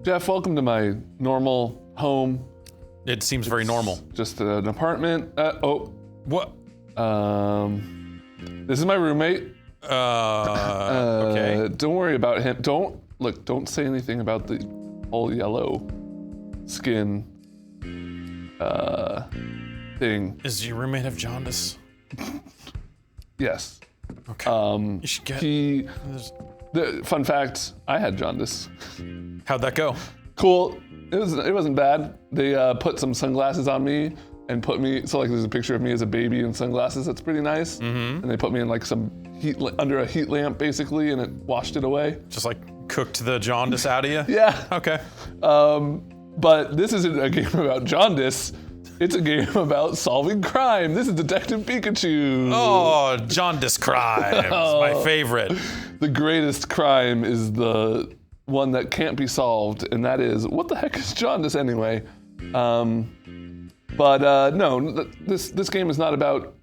Jeff, welcome to my normal home. It seems very normal. Just an apartment. What? This is my roommate. Okay. Don't worry about him. Don't say anything about the whole yellow skin thing. Does your roommate have jaundice? Yes. Okay. You should get. Fun fact, I had jaundice. How'd that go? Cool. It wasn't bad. They put some sunglasses on me and put me, so like there's a picture of me as a baby in sunglasses. That's pretty nice. Mm-hmm. And they put me in like some heat, under a heat lamp basically, and it washed it away. Just like cooked the jaundice out of you? Yeah. Okay. But this isn't a game about jaundice. It's a game about solving crime. This is Detective Pikachu. Oh, jaundice crimes, my favorite. The greatest crime is the one that can't be solved, and that is, what the heck is jaundice anyway? No, this game is not about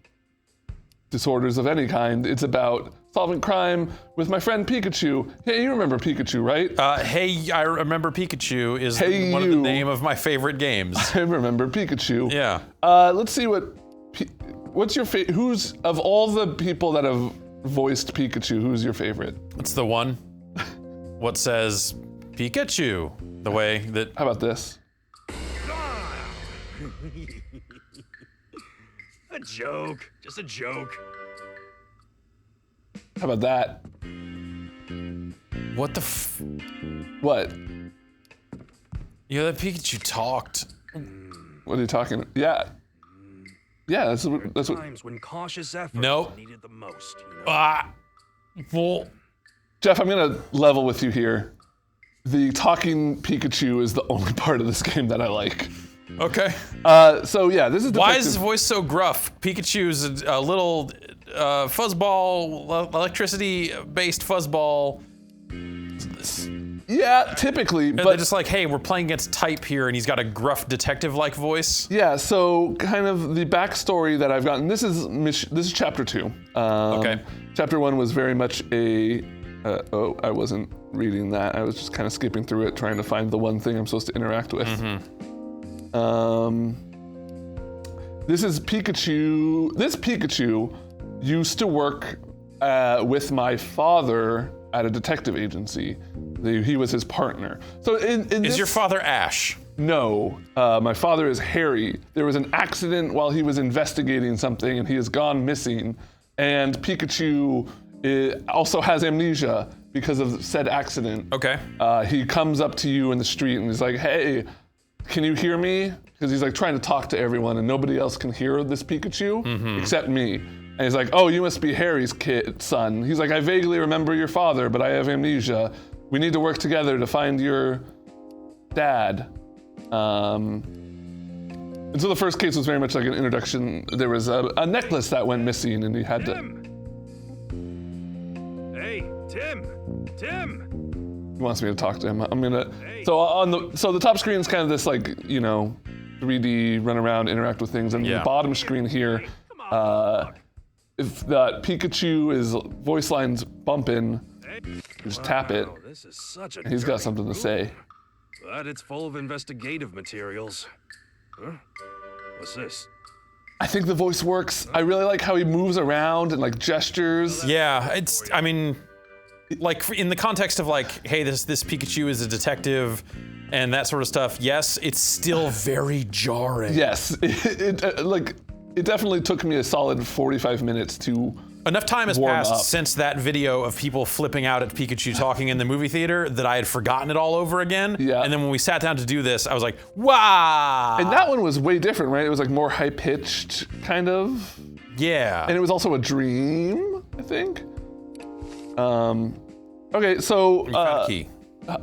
disorders of any kind. It's about solving crime with my friend Pikachu. Hey, you remember Pikachu, right? Hey, I remember Pikachu is one of the name of my favorite games. I remember Pikachu. Yeah. Let's see what's your favorite, who's, of all the people that have voiced Pikachu, who's your favorite? It's the one. What says Pikachu? The way that. How about this? A joke. Just a joke. How about that? What the What? Yeah, that Pikachu talked. What are you talking? Yeah. Yeah, that's what. Times when cautious effort Nope. needed the most. You know? Well. Jeff, I'm gonna level with you here. The talking Pikachu is the only part of this game that I like. Okay. So yeah, this is Detective. Why is his voice so gruff? Pikachu's a little fuzzball, electricity-based fuzzball. Yeah, typically, But but they're just like, hey, we're playing against type here, and he's got a gruff detective-like voice. yeah. So kind of the backstory that I've gotten. This is chapter 2. Okay. Chapter 1 was very much a. I wasn't reading that. I was just kind of skipping through it, trying to find the one thing I'm supposed to interact with. This is Pikachu. This Pikachu used to work with my father at a detective agency. He was his partner. So Is your father Ash? No, my father is Harry. There was an accident while he was investigating something, and he has gone missing. And Pikachu also has amnesia because of said accident. Okay. He comes up to you in the street and he's like, "Hey, can you hear me?" Because he's like trying to talk to everyone, and nobody else can hear this Pikachu except me. And he's like, "Oh, you must be Harry's son." He's like, "I vaguely remember your father, but I have amnesia. We need to work together to find your dad." And so the first case was very much like an introduction. There was a necklace that went missing, and he had to. Hey, Tim. He wants me to talk to him. I'm gonna. So the top screen is kind of this like 3D run around, interact with things, and the bottom screen here, if the Pikachu is voice lines bumping, you just tap it. This is such a He's got something to say. But it's full of investigative materials. Huh? What's this? I think the voice works. I really like how he moves around and like gestures. Yeah, I mean, like in the context of like, hey, this Pikachu is a detective and that sort of stuff. Yes, it's still very jarring. Yes, it definitely took me a solid 45 minutes to. Enough time has warm passed up. since that video of people flipping out at Pikachu talking in the movie theater that I had forgotten it all over again. Yeah. And then when we sat down to do this, I was like, wow. And that one was way different, right? It was like more high-pitched, kind of. Yeah. And it was also a dream, I think. Okay, so key.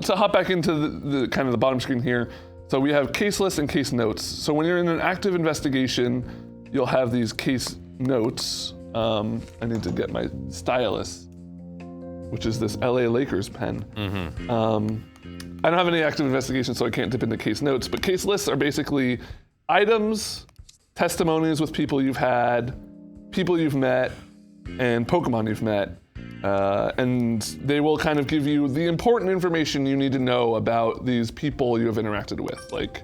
to hop back into the kind of the bottom screen here. So we have case lists and case notes. So when you're in an active investigation, you'll have these case notes. I need to get my stylus, which is this LA Lakers pen. I don't have any active investigation, so I can't dip into case notes, but case lists are basically items, testimonies with people you've had, people you've met, and Pokemon you've met. And they will kind of give you the important information you need to know about these people you have interacted with. Like,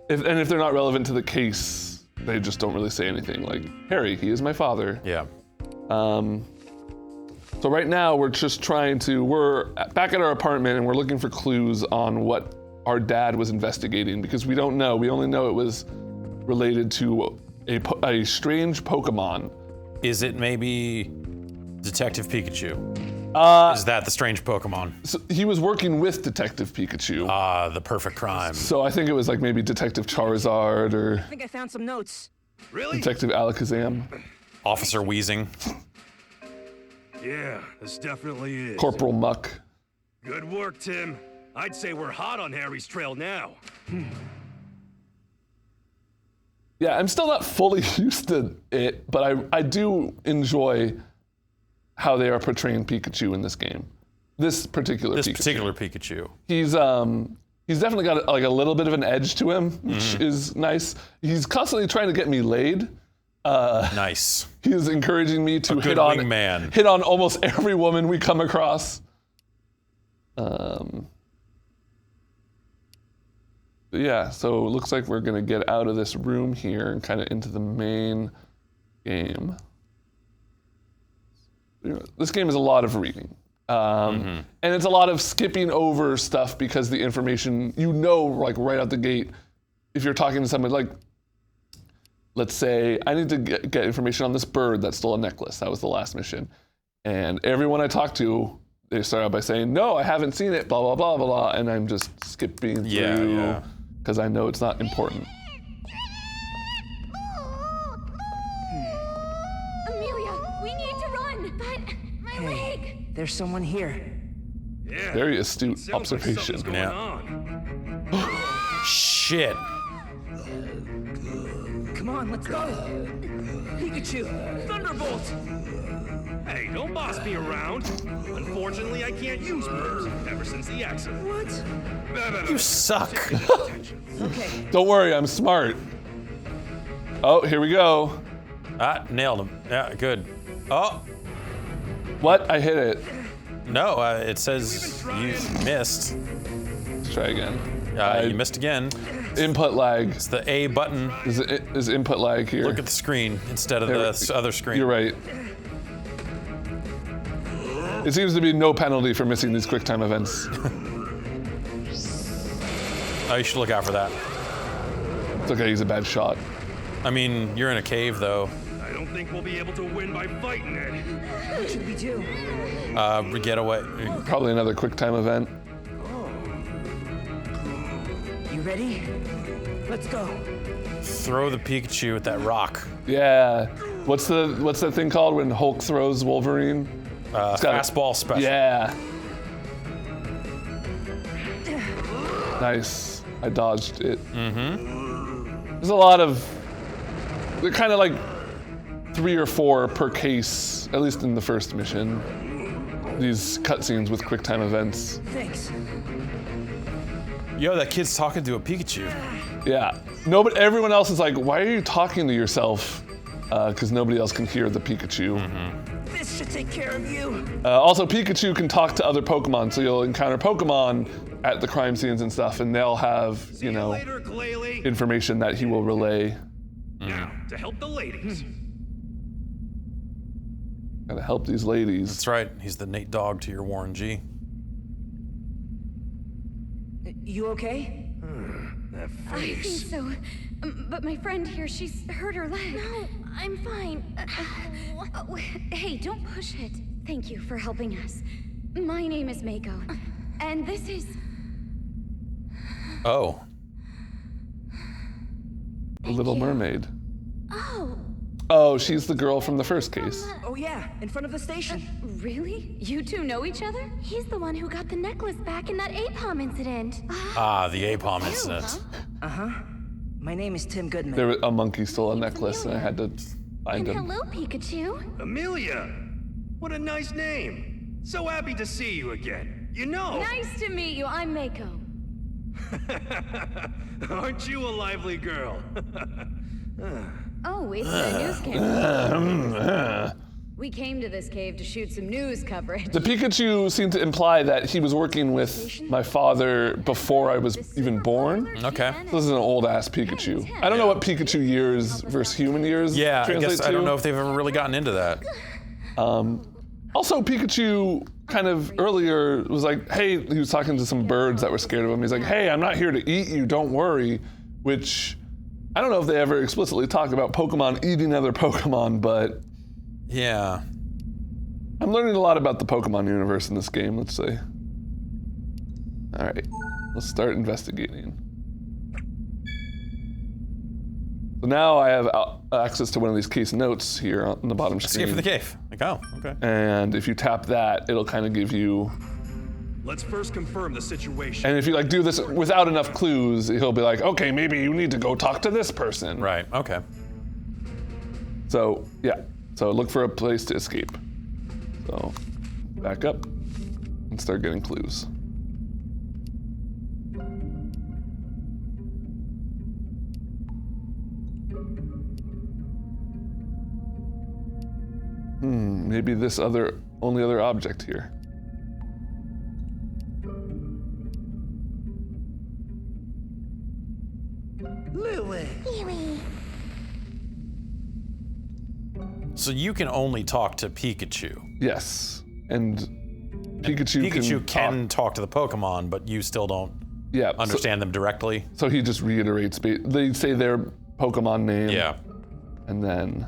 if they're not relevant to the case, they just don't really say anything. Like, Harry, he is my father. Yeah. So right now we're back at our apartment and we're looking for clues on what our dad was investigating because we don't know. We only know it was related to a strange Pokemon. Is it maybe Detective Pikachu? Is that the strange Pokemon? So he was working with Detective Pikachu. The perfect crime. So I think it was like maybe Detective Charizard or I think I found some notes. Really? Detective Alakazam, Officer Wheezing. Yeah, this definitely is. Corporal Muck. Good work, Tim. I'd say we're hot on Harry's trail now. Yeah, I'm still not fully used to it, but I do enjoy how they are portraying Pikachu in this game. This particular Pikachu. He's definitely got like a little bit of an edge to him, which is nice. He's constantly trying to get me laid. Nice. He is encouraging me to hit wingman. on almost every woman we come across. Yeah, so it looks like we're gonna get out of this room here and kind of into the main game. This game is a lot of reading. And it's a lot of skipping over stuff because the information, like right out the gate, if you're talking to someone like, let's say, I need to get information on this bird that stole a necklace. That was the last mission. And everyone I talk to, they start out by saying, no, I haven't seen it, blah, blah, blah, blah, blah. And I'm just skipping through because I know it's not important. Amelia, we need to run, but my leg. There's someone here. Yeah. Very astute Sounds like observation. something's going on. Shit. Come on, let's go. Pikachu, Thunderbolt. Hey, don't boss me around. Unfortunately, I can't use moves ever since the accident. What? You suck. Okay. Don't worry, I'm smart. Oh, here we go. Nailed him. Yeah, good. Oh, What? I hit it. no, it says you missed. Let's try again. You missed again. Input lag. It's the A button. There's input lag here. Look at the screen instead of the other screen. You're right. It seems to be no penalty for missing these QuickTime events. Oh, you should look out for that. It's okay, he's a bad shot. I mean, you're in a cave, though. I don't think we'll be able to win by fighting it. What should we do? Get away. Probably another QuickTime event. You ready? Let's go. Throw the Pikachu at that rock. Yeah. What's that thing called when Hulk throws Wolverine? It's got Fastball special. Yeah. Nice. I dodged it. There's a lot of, they're kind of like 3 or 4 per case, at least in the first mission. These cutscenes with QuickTime events. Thanks. Yo, that kid's talking to a Pikachu. Yeah. No, but everyone else is like, why are you talking to yourself? Because nobody else can hear the Pikachu. This should take care of you. Also, Pikachu can talk to other Pokemon, so you'll encounter Pokemon at the crime scenes and stuff, and they'll have, See you later, Glalie. information that he will relay. Now, to help the ladies. Gotta help these ladies. That's right. He's the Nate Dogg to your Warren G. You okay? That I think face. so. But my friend here, she's hurt her leg. No, I'm fine. Hey, don't push it. Thank you for helping us. My name is Mako. And this is... Oh. The Little Mermaid. Oh, Oh, she's the girl from the first case. Oh yeah, in front of the station. really? You two know each other? He's the one who got the necklace back in that APOM incident. The Apom incident. My name is Tim Goodman. There was a monkey stole a necklace, and I had to find And him. hello, Pikachu. Amelia! What a nice name. So happy to see you again. You know. Nice to meet you. I'm Mako. Aren't you a lively girl? Oh, it's a news camera. We came to this cave to shoot some news coverage. The Pikachu seemed to imply that he was working with my father before I was even born. Okay. This is an old-ass Pikachu. I don't know what Pikachu years versus human years Yeah, I translate guess to. I don't know if they've ever really gotten into that. Also, Pikachu kind of earlier was like, hey, he was talking to some birds that were scared of him. He's like, hey, I'm not here to eat you, don't worry. Which, I don't know if they ever explicitly talk about Pokemon eating other Pokemon, but Yeah. I'm learning a lot about the Pokemon universe in this game, let's say. All right, let's start investigating. So now I have access to one of these case notes here on the bottom screen. Escape from the cave. Like, oh, okay. And if you tap that, it'll kind of give you. Let's first confirm the situation. And if you like do this without enough clues, he'll be like, okay, maybe you need to go talk to this person. Right, okay. So yeah, so look for a place to escape. So back up and start getting clues. Maybe this only other object here. Lily. So you can only talk to Pikachu. Yes, and Pikachu can talk to the Pokemon, but you still don't understand them directly. So he just reiterates. They say their Pokemon name. Yeah. And then.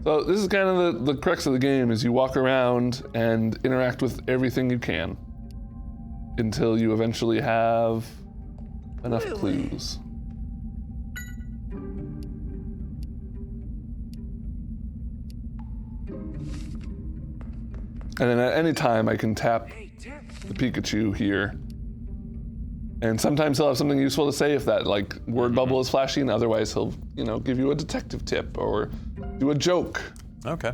So this is kind of the crux of the game, is you walk around and interact with everything you can until you eventually have enough clues. And then at any time I can tap the Pikachu here. And sometimes he'll have something useful to say if that like word bubble is flashing. Otherwise he'll, give you a detective tip or do a joke. Okay.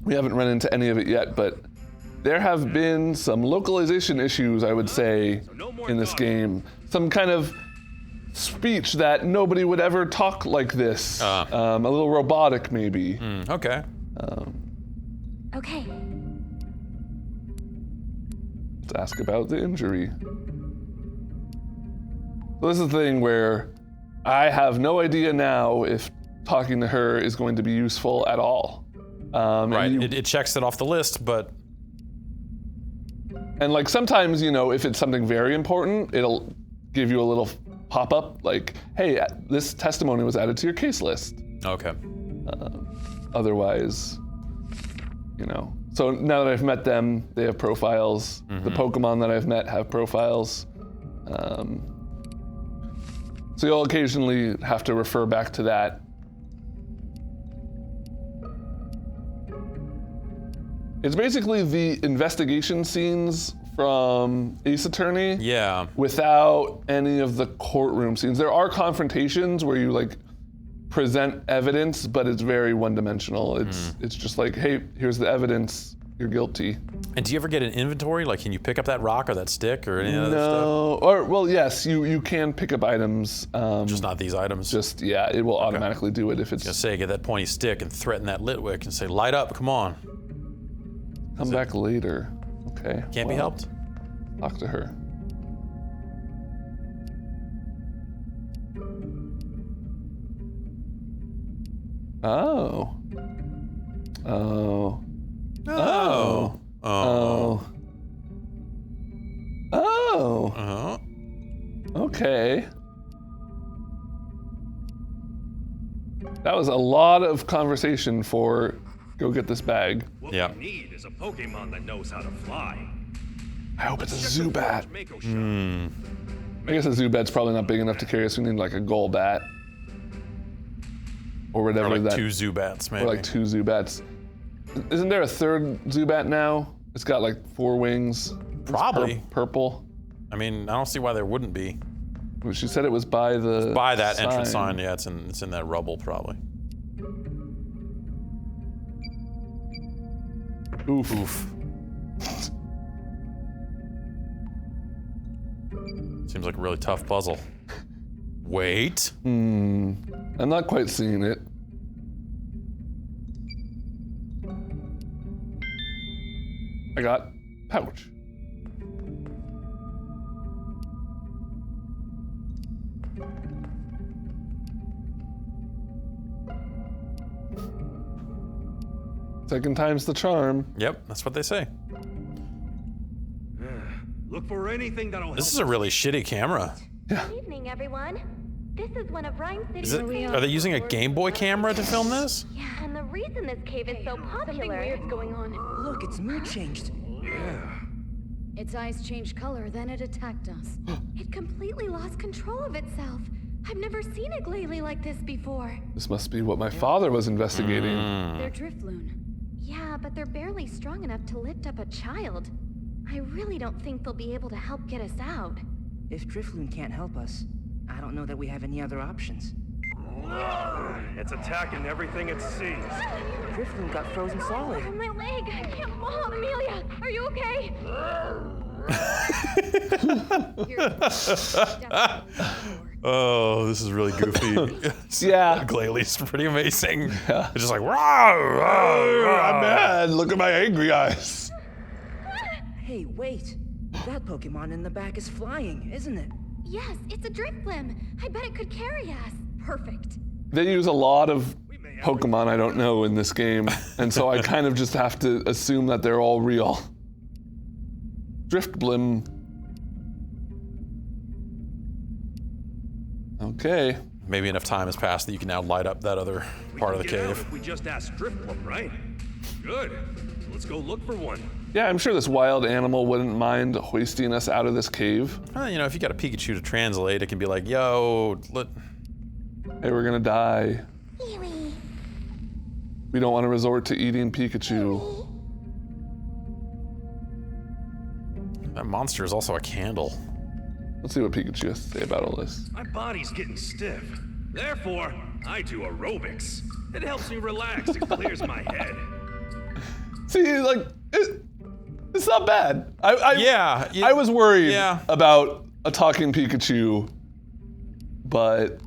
We haven't run into any of it yet, but there have been some localization issues, I would say, in this game. Some kind of speech that nobody would ever talk like this. A little robotic, maybe. Okay. Okay. Let's ask about the injury. So this is the thing where I have no idea now if talking to her is going to be useful at all. Right, it checks it off the list, but... And like sometimes, if it's something very important, it'll give you a little pop-up like, hey, this testimony was added to your case list. Okay. Otherwise, So now that I've met them, they have profiles. The Pokemon that I've met have profiles. So you'll occasionally have to refer back to that. It's basically the investigation scenes from Ace Attorney. Yeah. Without any of the courtroom scenes. There are confrontations where you like present evidence, but it's very one-dimensional. It's just like, hey, here's the evidence. You're guilty. And do you ever get an inventory? Like, can you pick up that rock or that stick or any other stuff? No. Or well, yes, you can pick up items. Just not these items. It will automatically do it if it's. Just say, get that pointy stick and threaten that Litwick and say, light up, come on. Come back later. Okay. Can't be helped. Talk to her. Oh. Oh. Oh. Oh. Oh. Uh-huh. Okay. That was a lot of conversation for go get this bag. What Yeah. we need is a Pokemon that knows how to fly. I hope it's a Check the Zubat. Forge Mako shop. I guess a Zubat's probably not big enough to carry us. We need like a Golbat. Or whatever Or like that. 2 Zubats, maybe. Or like 2 Zubats. Isn't there a third Zubat now? It's got like 4 wings. It's Probably. Purple. I mean, I don't see why there wouldn't be. She said it was by the By that sign. entrance sign, yeah, it's in that rubble probably. Oof. Seems like a really tough puzzle. Wait. I'm not quite seeing it. I got pouch. Second time's the charm. Yep, that's what they say. Look for anything that'll This help. is a really shitty camera. Good evening, everyone. This is one of Rhyme City's Is it, are they using a Game Boy camera to film this? Yeah, and the reason this cave is so Something popular. weird's going on. Look, its mood changed. Its eyes changed color, then it attacked us. It completely lost control of itself. I've never seen a glalie like this before. This must be what my father was investigating. They're Drifloon. Yeah, but they're barely strong enough to lift up a child. I really don't think they'll be able to help get us out. If Drifloon can't help us, I don't know that we have any other options. It's attacking everything it sees. Drifloon got frozen solid. Oh, my leg! I can't fall! Amelia, are you okay? Oh, this is really goofy. Yeah. Glalie's pretty amazing. Yeah. It's just like, rah, I'm mad. Look at my angry eyes. Hey, wait. That Pokemon in the back is flying, isn't it? Yes, it's a Drifblim. I bet it could carry us. Perfect. They use a lot of Pokemon I don't know in this game, and so I kind of just have to assume that they're all real. Driftblim. Okay. Maybe enough time has passed that you can now light up that other part of the Get out cave. if we just ask Drifblim, right? Good. Let's go look for one. Yeah, I'm sure this wild animal wouldn't mind hoisting us out of this cave. Well, you know, if you got a Pikachu to translate, it can be like, yo, Hey, we're gonna die. We don't want to resort to eating Pikachu. that monster is also a candle. Let's see what Pikachu has to say about all this. My body's getting stiff. Therefore, I do aerobics. It helps me relax and clears my head. See, like, it's not bad. Yeah, I was worried yeah. about a talking Pikachu, but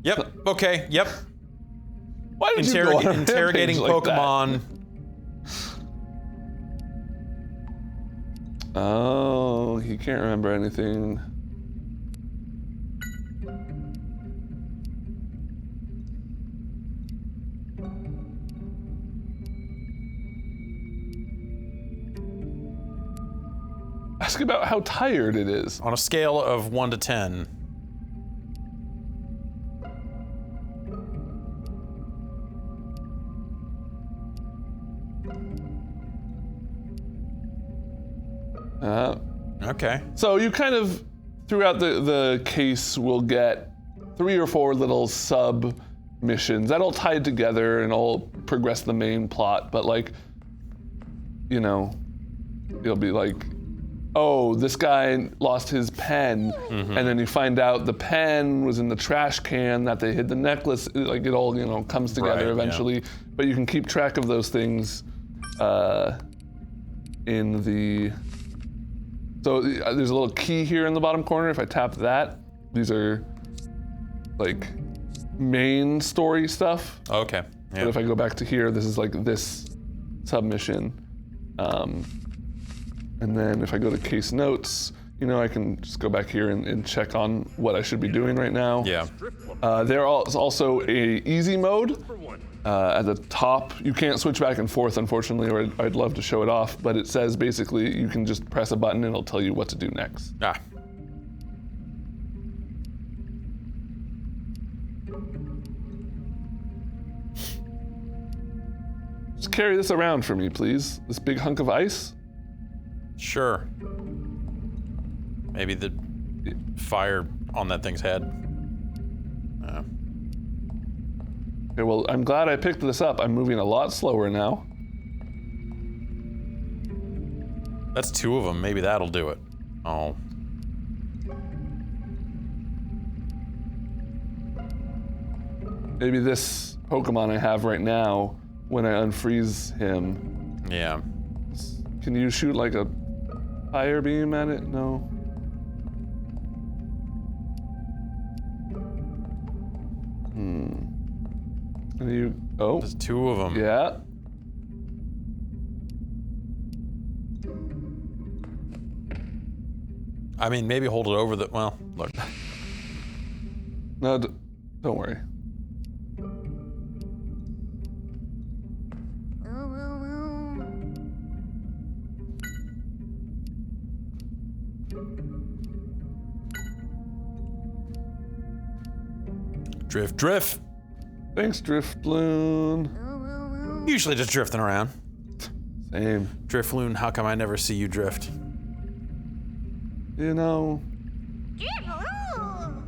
Yep, okay, yep. why did you go on a Interrogating rampage like that? Pokemon. Oh, he can't remember anything. Ask about how tired it is. On a scale of 1 to 10. Okay. So you kind of, throughout the case, will get 3 or 4 little sub missions that all tied together and all progress the main plot. But like, you know, you'll be like, oh, this guy lost his pen, and then you find out the pen was in the trash can that they hid the necklace. Like it all, you know, comes together Right, eventually. yeah. But you can keep track of those things in the. So there's a little key here in the bottom corner. If I tap that, these are like main story stuff. Okay. But Yeah. if I go back to here, this is like this submission. And then if I go to case notes, you know, I can just go back here and check on what I should be doing right now. Yeah. There is also a easy mode For one. at the top. You can't switch back and forth, unfortunately, or I'd love to show it off, but it says basically you can just press a button and it'll tell you what to do next. Ah. Just carry this around for me, please. This big hunk of ice. Sure. Maybe the fire on that thing's head. Okay, well, I'm glad I picked this up. I'm moving a lot slower now. That's 2 of them. Maybe that'll do it. Oh. Maybe this Pokemon I have right now, when I unfreeze him, Yeah. Can you shoot like a fire beam at it? No. And you, oh. There's 2 of them. Yeah. I mean, maybe hold it over the, well, look. No, don't worry. Drift, drift. Thanks, Driftloon. Usually just drifting around. Same. Driftloon, how come I never see you drift? You know,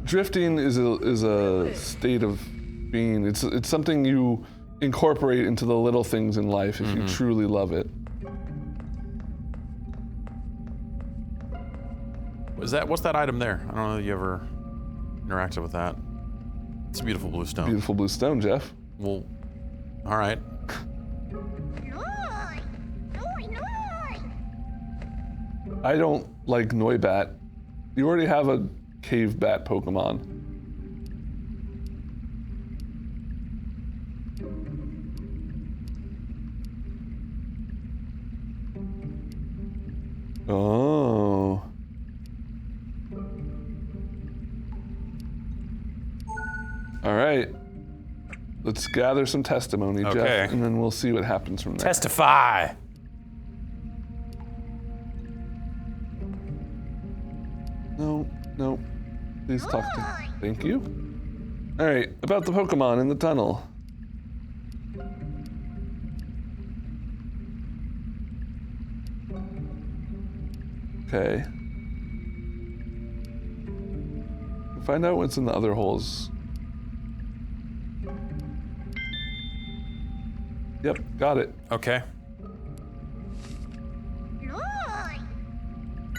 drifting is a state of being. It's something you incorporate into the little things in life if you truly love it. What's that item there? I don't know if you ever interacted with that. It's a beautiful blue stone. Beautiful blue stone, Jeff. Well, all right. I don't like Noibat. You already have a cave bat Pokemon. Oh. All right. Let's gather some testimony, Okay. Jeff, and then we'll see what happens from there. Testify. No. Please talk to. Thank you. All right, about the Pokemon in the tunnel. Okay. Find out what's in the other holes. Yep, got it. Okay.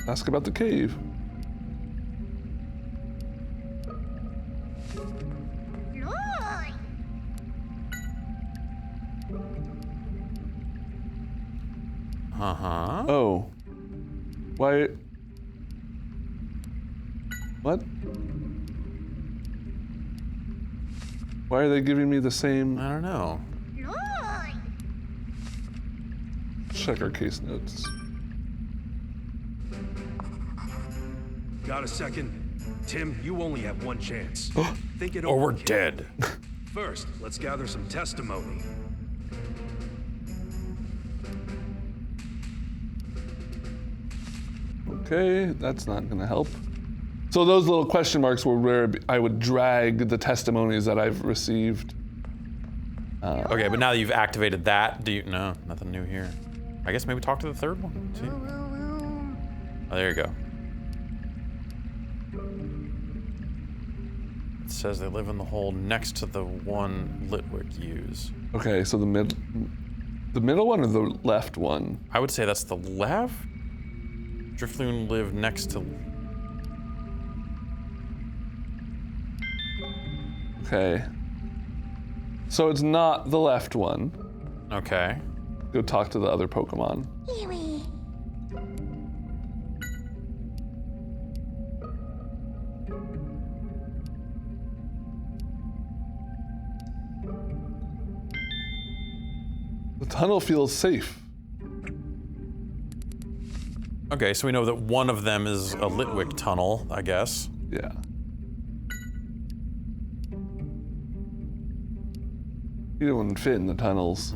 Ask about the cave. Uh-huh. Oh. Why? What? Why are they giving me the same? I don't know. Check our case notes. Got a second? Tim, you only have one chance. Think it Or over, we're kid. dead. First, let's gather some testimony. Okay, that's not gonna help. So those little question marks were where I would drag the testimonies that I've received. Okay, but now that you've activated that, no, nothing new here. I guess maybe talk to the third one. See? Oh, there you go. It says they live in the hole next to the one Litwick used. Okay, so the middle one or the left one? I would say that's the left. Drifloon lived next to. Okay. So it's not the left one. Okay. Go talk to the other Pokemon. The tunnel feels safe. Okay, so we know that one of them is a Litwick tunnel, I guess. Yeah. You wouldn't fit in the tunnels.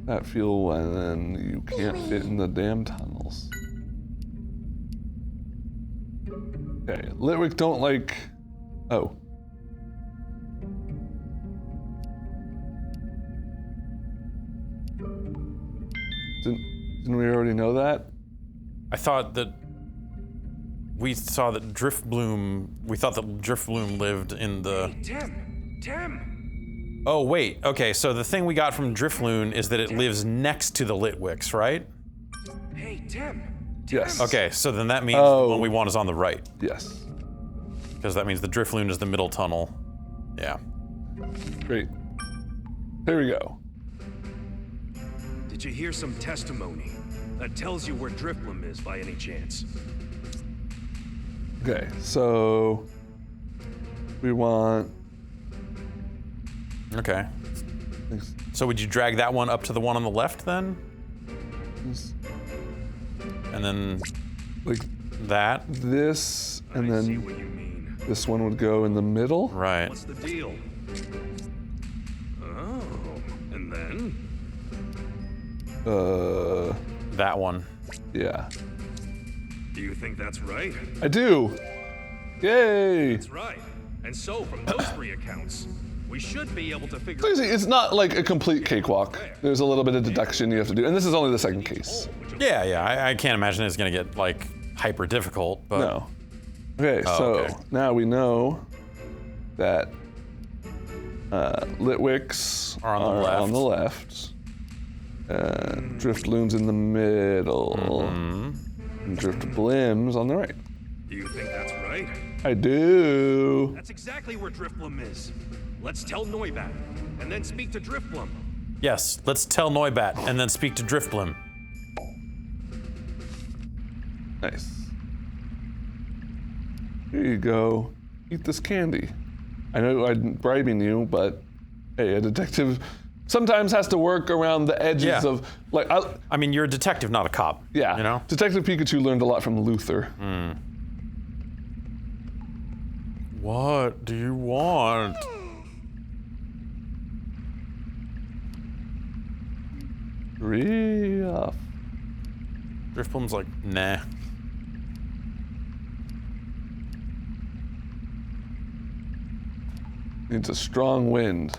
That fuel, and then you can't fit in the damn tunnels. Okay, Litwick don't like. Oh. Didn't we already know that? I thought that we saw that Driftbloom. We thought that Driftbloom lived in the. Tim! Oh wait. Okay, so the thing we got from Drifloon is that it lives next to the Litwicks, right? Hey, Tim! Yes. Okay, so then that means the one we want is on the right, Yes. because that means the Drifloon is the middle tunnel. Yeah. Great. Here we go. Did you hear some testimony that tells you where Drifblim is by any chance? Okay, so we want. Okay. So would you drag that one up to the one on the left then? And then Like that? this, and I see then what you mean. this one would go in the middle. Right. What's the deal? Oh, and then? That one. Yeah. Do you think that's right? I do. Yay! That's right. And so, from those 3 accounts, we should be able to figure So you see, it's not like a complete cakewalk. There's a little bit of deduction you have to do, and this is only the second case. Yeah. I can't imagine it's gonna get like hyper difficult, but No. Okay, Oh, so okay. now we know that Litwicks Are on the left. Driftloon's in the middle. And Driftblim's on the right. Do you think that's right? I do. That's exactly where Drifblim is. Let's tell Noibat, and then speak to Drifblim. yes, let's tell Noibat and then speak to Driftblim. Nice. Here you go. Eat this candy. I know I'm bribing you, but hey, a detective sometimes has to work around the edges Yeah. of, like, I mean, you're a detective, not a cop. yeah. You know? Detective Pikachu learned a lot from Luther. What do you want? Off. Driftblim's like, nah. Needs a strong wind.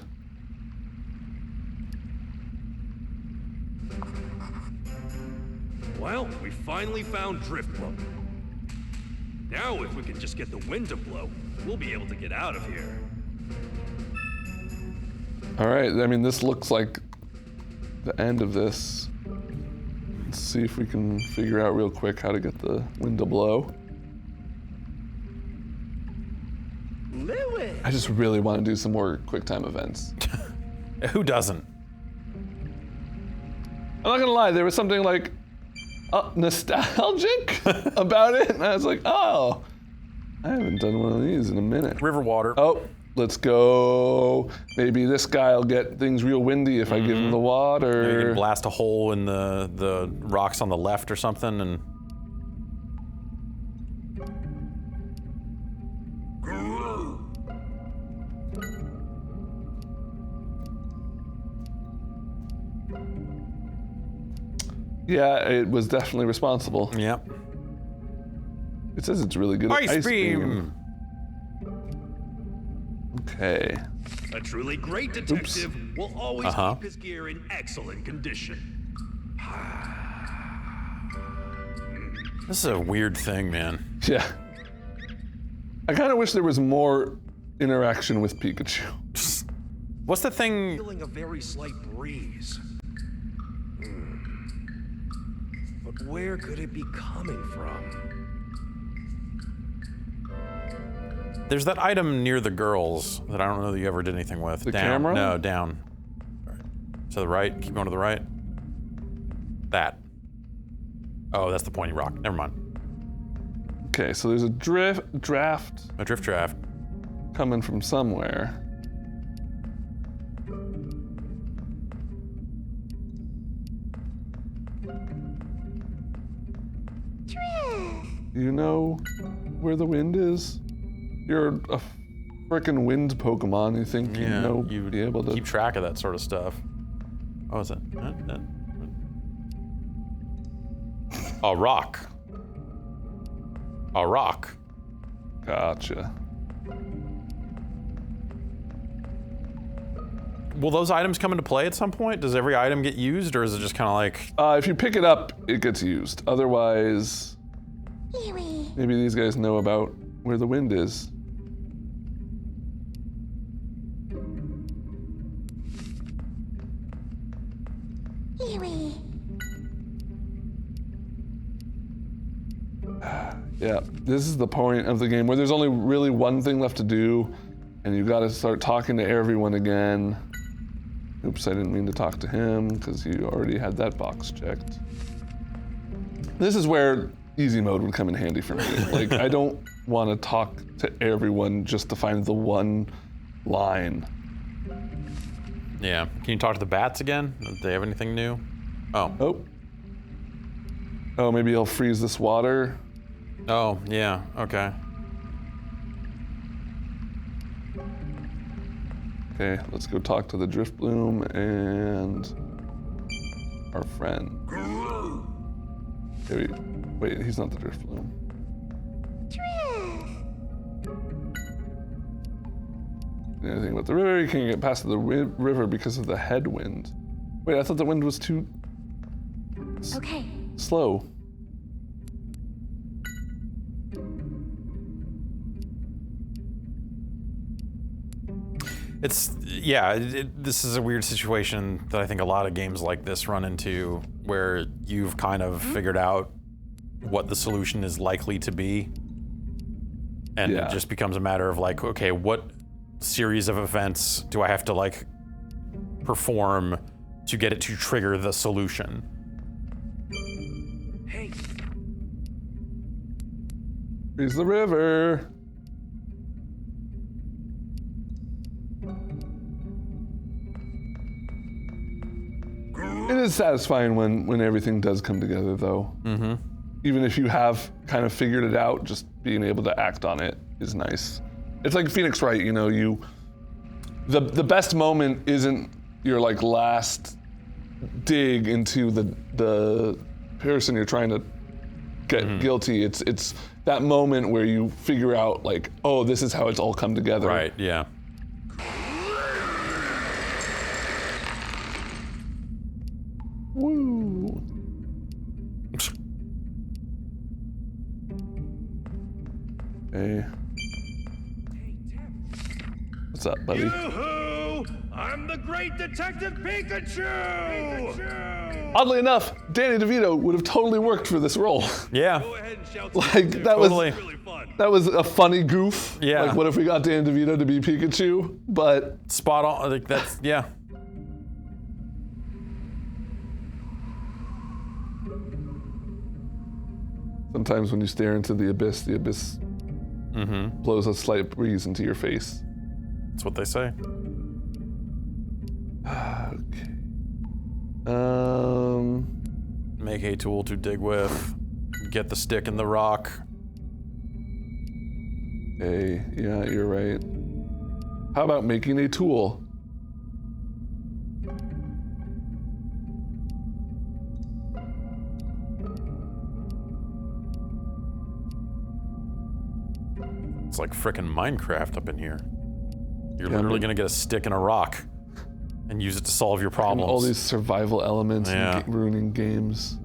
Well, we finally found Drifblim. Now, if we can just get the wind to blow, we'll be able to get out of here. All right, I mean, this looks like the end of this. Let's see if we can figure out real quick how to get the wind to blow. Lewis! I just really want to do some more QuickTime events. Who doesn't? I'm not gonna lie, there was something like nostalgic about it, and I was like, oh, I haven't done one of these in a minute. River water. Oh, let's go. Maybe this guy'll get things real windy if I give him the You water. can blast a hole in the rocks on the left or something, and Yeah, it was definitely responsible. yep. It says it's really good at Ice beam. Okay. A truly great detective will always Uh-huh. keep his gear in excellent condition. This is a weird thing, man. Yeah. I kind of wish there was more interaction with Pikachu. What's the thing? Feeling a very slight breeze. But where could it be coming from? There's that item near the girls that I don't know that you ever did anything with. The down. camera? No, down. To the right. Keep going to the right. That. Oh, that's the pointy rock. Never mind. Okay, so there's a draft A drift draft. coming from somewhere. You know where the wind is? You're a frickin' wind Pokemon. You think you know you would be able to keep track of that sort of stuff. Oh, is it? A rock. A rock. Gotcha. Will those items come into play at some point? Does every item get used, or is it just kind of like? If you pick it up, it gets used. Otherwise, maybe these guys know about where the wind is. Yeah, this is the point of the game where there's only really one thing left to do, and you gotta start talking to everyone again. Oops, I didn't mean to talk to him because you already had that box checked. This is where easy mode would come in handy for me. Like, I don't want to talk to everyone just to find the one line. Yeah. Can you talk to the bats again? Do they have anything new? Oh. Oh, maybe he'll freeze this water. Oh, yeah. Okay. Okay, let's go talk to the drift bloom and our friend. Wait, he's not the drift bloom. Anything about the river? You can't get past the river because of the headwind. Wait, I thought the wind was too Okay. slow. This is a weird situation that I think a lot of games like this run into, where you've kind of figured out what the solution is likely to be. And it just becomes a matter of like, okay, what series of events do I have to like perform to get it to trigger the solution? Hey, Here's the river. It is satisfying when everything does come together, though. Mm-hmm. Even if you have kind of figured it out, just being able to act on it is nice. It's like Phoenix Wright, you know, the best moment isn't your like last dig into the person you're trying to get guilty. It's that moment where you figure out like, oh, this is how it's all come together. Right, yeah. Woo. Hey. What's up, buddy? yoo-hoo! I'm the great Detective Pikachu! Oddly enough, Danny DeVito would have totally worked for this role. Yeah. Go ahead and shout Like some that Totally. was really fun. that was a funny goof. Yeah. Like what if we got Danny DeVito to be Pikachu? But Spot on. Like that's, yeah. sometimes when you stare into the abyss blows a slight breeze into your face. That's what they say. Okay. Make a tool to dig with. Get the stick in the rock. Hey, yeah, you're right. How about making a tool? It's like frickin' Minecraft up in here. You're Yeah, literally man. gonna get a stick and a rock and use it to solve your And problems. all these survival elements Yeah. and ruining games.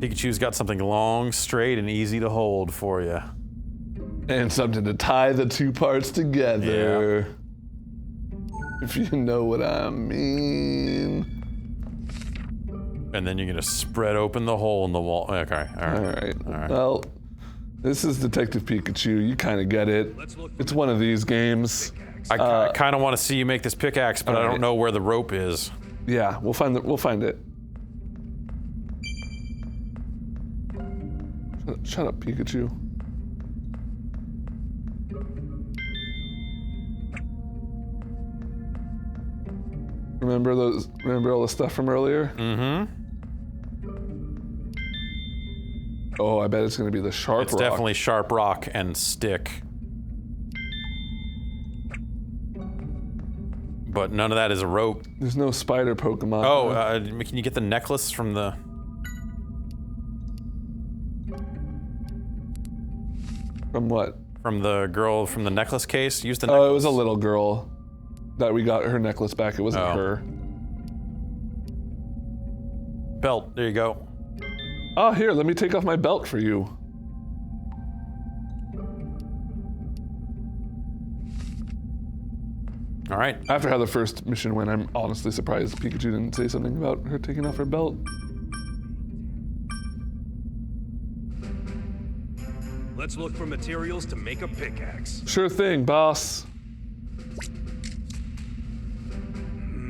Pikachu's got something long, straight, and easy to hold for you. And something to tie the two parts together. If you know what I mean. And then you're gonna spread open the hole in the wall. Okay, all right. All right. Well, this is Detective Pikachu. You kind of get it. It's one of these games. I kind of want to see you make this pickaxe, but I alright. don't know where the rope is. Yeah, we'll find it. Shut up, Pikachu. Remember all the stuff from earlier? Mm-hmm. Oh, I bet it's gonna be the sharp It's rock. definitely sharp rock and stick. But none of that is a rope. There's no spider Pokemon. Oh, can you get the necklace from the... From what? From the girl from the necklace case? Use the Oh, necklace. it was a little girl that we got her necklace back. It wasn't Oh. her. Belt, there you go. Oh, here, let me take off my belt for you. All right. After how the first mission went, I'm honestly surprised Pikachu didn't say something about her taking off her belt. Let's look for materials to make a pickaxe. Sure thing, boss.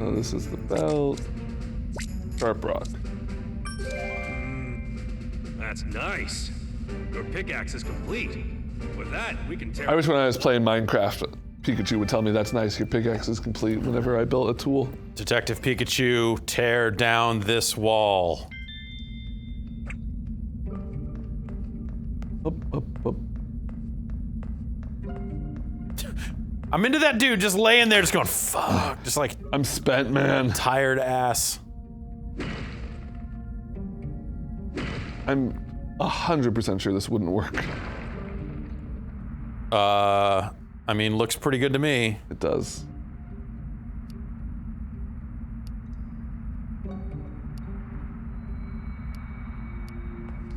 Oh, this is the belt. Sharp rock. That's nice. Your pickaxe is complete. With that, we can tear. I wish when I was playing Minecraft, Pikachu would tell me that's nice, your pickaxe is complete whenever I built a tool. Detective Pikachu, tear down this wall. Up, up, up. I'm into that dude just laying there, just going, fuck. Just like, I'm spent, man. tired ass. I'm 100% sure this wouldn't work. I mean, looks pretty good to me. It does.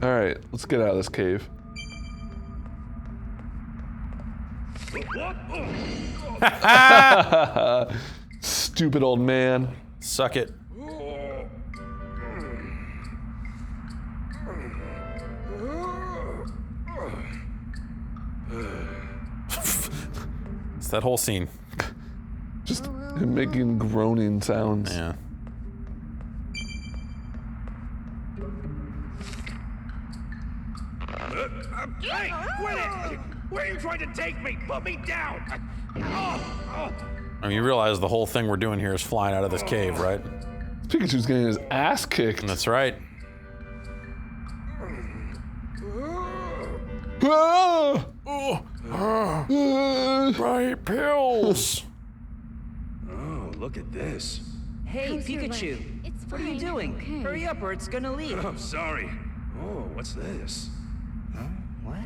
All right, let's get out of this cave. Stupid old man. Suck it. It's that whole scene. Just him making groaning sounds. Yeah. Hey, quit it! Where are you trying to take me? Put me down! I mean, you realize the whole thing we're doing here is flying out of this cave, right? Pikachu's getting his ass kicked. That's right. Ah! Right, pills. Oh, look at this. Hey, How's your Pikachu. leg? It's What are you fine, doing? okay. Hurry up or it's gonna leave. Oh, sorry. Oh, what's this? What?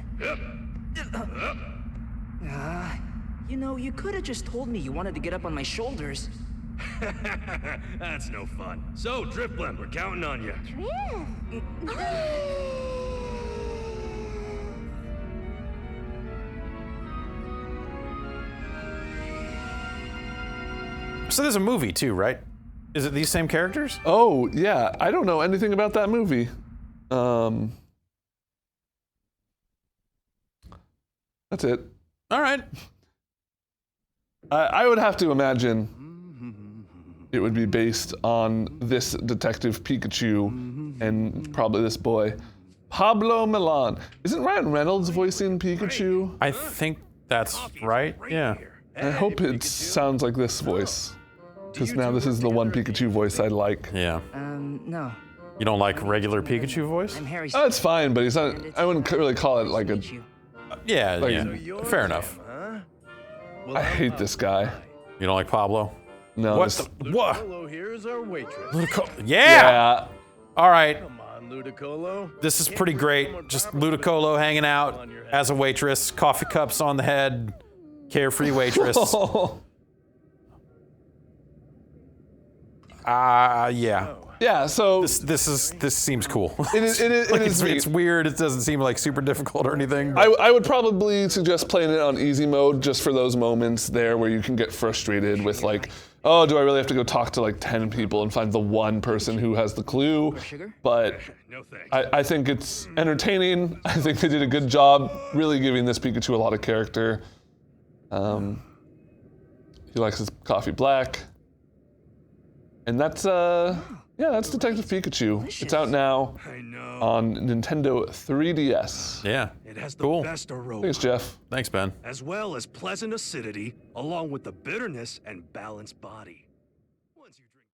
You know, you could have just told me you wanted to get up on my shoulders. That's no fun. So, Drifblim, we're counting on you. So there's a movie too, right? Is it these same characters? Oh, yeah. I don't know anything about that movie. That's it. All right. I would have to imagine it would be based on this Detective Pikachu and probably this boy. Pablo Milan. Isn't Ryan Reynolds voicing Pikachu? I think that's right. Yeah. I hope it sounds like this voice. Because now this is the one Pikachu voice I like. Yeah. No. You don't like regular Pikachu voice? I'm Harry. Oh, it's fine, but he's not. I wouldn't really call it like a. Yeah, Like- yeah. Fair enough. I hate this guy. You don't like Pablo? No. What this- the? What? Ludicolo, here's our waitress. Yeah! Yeah. All right. Come on, Ludicolo. This is pretty great. Just Ludicolo hanging out as a waitress, coffee cups on the head, carefree waitress. Yeah. Yeah. So This seems cool. it is. Like, It is. it's weird. It doesn't seem like super difficult or anything. I would probably suggest playing it on easy mode just for those moments there where you can get frustrated with like, oh, do I really have to go talk to like 10 people and find the one person who has the clue? But No thanks. I think it's entertaining. I think they did a good job really giving this Pikachu a lot of character. He likes his coffee black. And that's that's Detective Pikachu. It's out now I know. on Nintendo 3DS. Yeah. It has the Cool. best aroma, Thanks, Jeff. Thanks, Ben. as well as pleasant acidity, along with the bitterness and balanced body. Once you drink